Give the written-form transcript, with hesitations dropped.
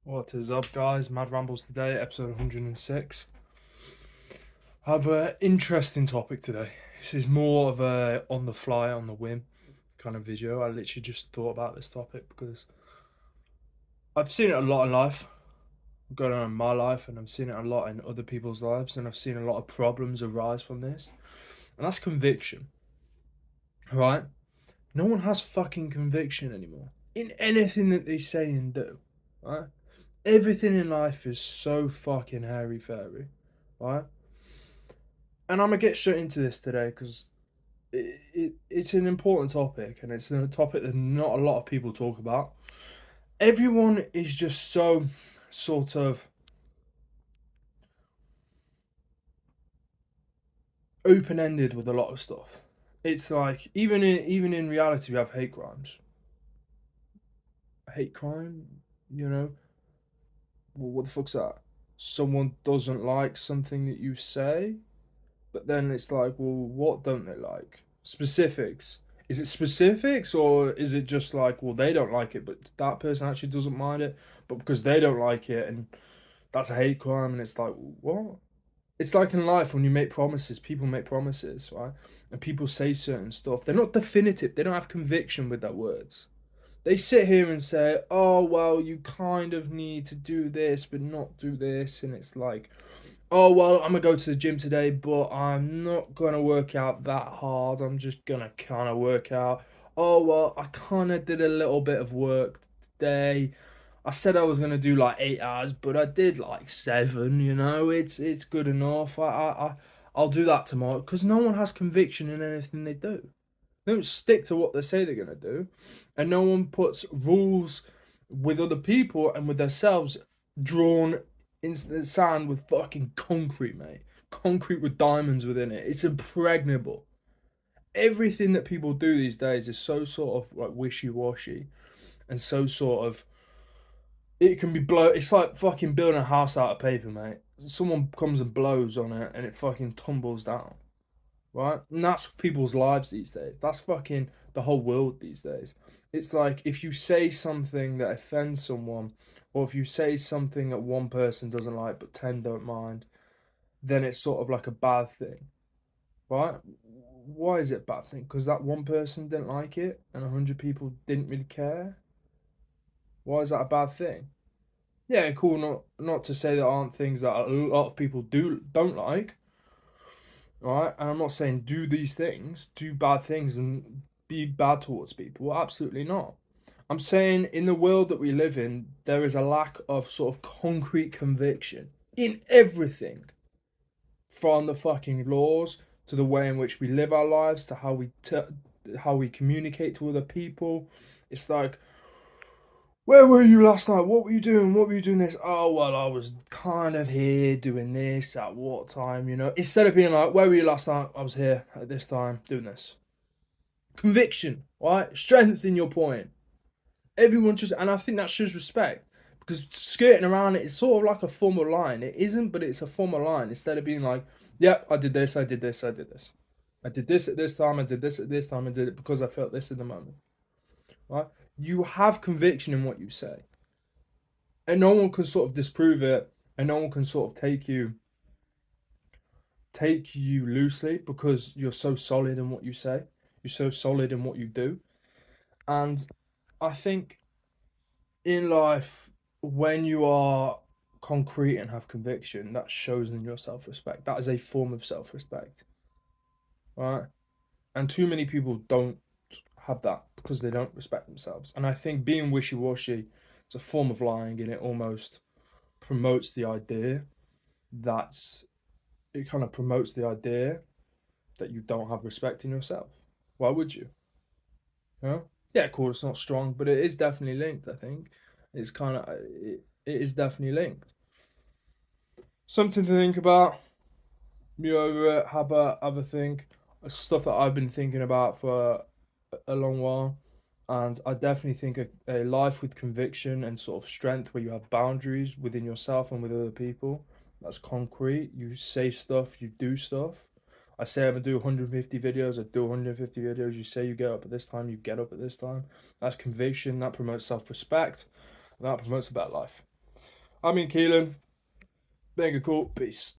What is up, guys? Mad Rambles today, episode 106. I have an interesting topic today. This is more of a on the fly, on the whim kind of video. I literally just thought about this topic because I've seen it a lot in life, going on in my life, and I've seen it a lot in other people's lives, and I've seen a lot of problems arise from this. And that's conviction, right? No one has fucking conviction anymore in anything that they say and do, right? Everything in life is so fucking hairy fairy, right? And I'm gonna get straight into this today because it's an important topic and it's a topic that not a lot of people talk about. Everyone is just so sort of open ended with a lot of stuff. It's like even in reality we have hate crimes. Hate crime, you know. Well, what the fuck's that? Someone doesn't like something that you say, but then it's like, well, what don't they like? Specifics. Is it specifics or is it just like, well, they don't like it, but that person actually doesn't mind it, but because they don't like it, and that's a hate crime, and it's like, what? It's like in life when you make promises, people make promises, right? And people say certain stuff. They're not definitive, they don't have conviction with their words. They sit here and say, oh, well, you kind of need to do this, but not do this. And it's like, oh, well, I'm going to go to the gym today, but I'm not going to work out that hard. I'm just going to kind of work out. Oh, well, I kind of did a little bit of work today. I said I was going to do like 8 hours, but I did like seven, it's good enough. I'll do that tomorrow because no one has conviction in anything they do. They don't stick to what they say they're going to do. And no one puts rules with other people and with themselves drawn into the sand with fucking concrete, mate. Concrete with diamonds within it. It's impregnable. Everything that people do these days is so sort of like wishy washy and so sort of. It can be blow. It's like fucking building a house out of paper, mate. Someone comes and blows on it and it fucking tumbles down, right? And that's people's lives these days. That's fucking the whole world these days. It's like if you say something that offends someone, or if you say something that one person doesn't like but 10 don't mind, then it's sort of like a bad thing, right? Why is it a bad thing? Because that one person didn't like it and 100 people didn't really care? Why is that a bad thing? Yeah, cool. Not to say there aren't things that a lot of people don't like, right? And I'm not saying do these things, do bad things and be bad towards people. Absolutely not. I'm saying in the world that we live in, there is a lack of sort of concrete conviction in everything, from the fucking laws to the way in which we live our lives to how we communicate to other people. It's like, where were you last night? What were you doing? What were you doing this? Oh, well, I was kind of here doing this at what time, Instead of being like, where were you last night? I was here at this time doing this. Conviction, right? Strength in your point. Everyone just, and I think that shows respect because skirting around it is sort of like a formal line. It isn't, but it's a formal line. Instead of being like, yep, I did this, I did this, I did this. I did this at this time, I did this at this time, I did it because I felt this in the moment, right? You have conviction in what you say, and no one can sort of disprove it, and no one can sort of take you loosely because you're so solid in what you say. You're so solid in what you do, and I think in life, when you are concrete and have conviction, that shows in your self respect. That is a form of self respect, right? And too many people don't have that because they don't respect themselves. And I think being wishy washy is a form of lying, and it almost promotes the idea that's it kind of promotes the idea that you don't have respect in yourself. Why would you? Huh? Yeah, cool. It's not strong, but it is definitely linked. I think it is definitely linked. Something to think about. You over it. Have a think. Stuff that I've been thinking about for a long while, and I definitely think a life with conviction and sort of strength, where you have boundaries within yourself and with other people. That's concrete. You say stuff. You do stuff. I say I'm gonna do 150 videos. I do 150 videos. You say you get up at this time. You get up at this time. That's conviction. That promotes self-respect. And that promotes a better life. I'm in Keelan. Mega cool. Peace.